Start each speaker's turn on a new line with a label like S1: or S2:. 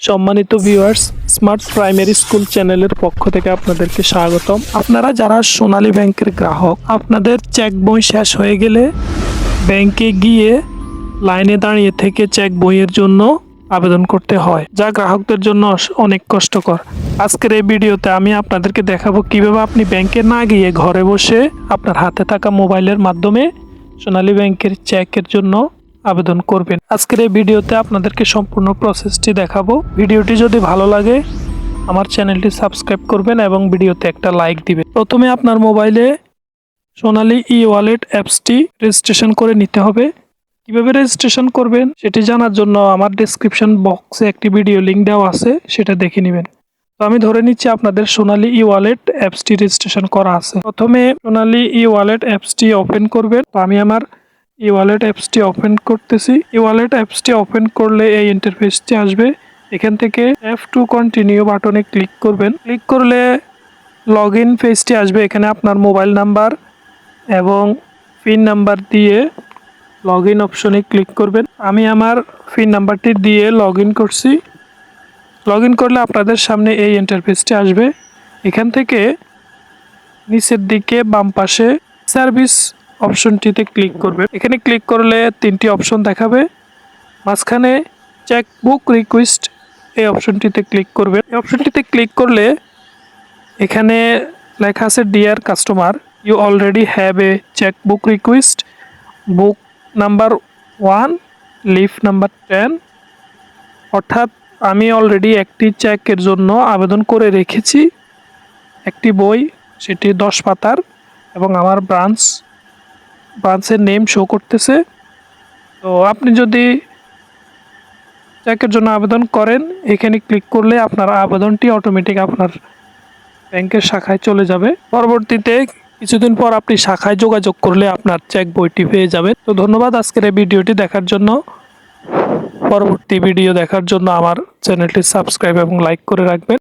S1: সম্মানিত viewers, smart primary school চ্যানেলের পক্ষ থেকে আপনাদেরকে স্বাগতম। আপনারা যারা সোনালী ব্যাংকের গ্রাহক, আপনাদের চেক বই শেষ হয়ে গেলে ব্যাংকে গিয়ে লাইনে দাঁড়িয়ে থেকে চেক বইয়ের জন্য আবেদন করতে হয়, যা গ্রাহকদের জন্য অনেক কষ্টকর। আজকের এই ভিডিওতে আমি আপনাদেরকে দেখাবো কিভাবে আপনি ব্যাংকে না গিয়ে ঘরে বসে আপনার হাতে থাকা মোবাইলের মাধ্যমে সোনালী ব্যাংকের চেকের জন্য আবেদন করবেন। আজকের এই ভিডিওতে আপনাদেরকে সম্পূর্ণ প্রসেসটি দেখাবো। ভিডিওটি যদি ভালো লাগে আমার চ্যানেলটি সাবস্ক্রাইব করবেন এবং ভিডিওতে একটা লাইক দিবেন। প্রথমে আপনার মোবাইলে সোনালী ই-ওয়ালেট অ্যাপসটি রেজিস্ট্রেশন করে নিতে হবে। কিভাবে রেজিস্ট্রেশন করবেন সেটি জানার জন্য আমার ডেসক্রিপশন বক্সে একটি ভিডিও লিংক দেওয়া আছে, সেটা দেখে নেবেন। তো আমি ধরে নিচ্ছি আপনাদের সোনালী ই-ওয়ালেট অ্যাপসটি রেজিস্ট্রেশন করা আছে। প্রথমে সোনালী ই-ওয়ালেট অ্যাপসটি ওপেন করবেন। তো আমি আমার ই-ওয়ালেট অ্যাপসটি ওপেন করতেছি। ই-ওয়ালেট অ্যাপসটি ওপেন করলে এই ইন্টারফেসটি আসবে। এখান থেকে টু কন্টিনিউ বাটনে ক্লিক করবেন। ক্লিক করলে লগ ইন পেজটি আসবে। এখানে আপনার মোবাইল নাম্বার এবং পিন নাম্বার দিয়ে লগ ইন অপশনে ক্লিক করবেন। আমি আমার পিন নাম্বারটি দিয়ে লগ ইন করছি। লগ ইন করলে আপনাদের সামনে এই ইন্টারফেসটি আসবে। এখান থেকে নিচের দিকে বাম পাশে সার্ভিস অপশনটিতে ক্লিক করবেন। এখানে ক্লিক করলে তিনটি অপশন দেখাবে। মাঝখানে চেকবুক রিকোয়েস্ট এই অপশনটিতে ক্লিক করবেন। এই অপশনটিতে ক্লিক করলে এখানে লেখা আছে dear customer, you already have a chequebook request, book number 1, leaf number 10। অর্থাৎ আমি অলরেডি একটি চেকের জন্য আবেদন করে রেখেছি, একটি বই, সেটি 10 পাতার এবং আমার ব্রাঞ্চের নেম শো করতেছে। তো আপনি যদি চেকের জন্য আবেদন করেন, এখানে ক্লিক করলে আপনার আবেদনটি অটোমেটিক আপনার ব্যাংকের শাখায় চলে যাবে। পরবর্তীতে কিছুদিন পর আপনি শাখায় যোগাযোগ করলে আপনার চেক বইটি পেয়ে যাবেন। তো ধন্যবাদ আজকের এই ভিডিওটি দেখার জন্য। পরবর্তী ভিডিও দেখার জন্য আমার চ্যানেলটি সাবস্ক্রাইব এবং লাইক করে রাখবেন।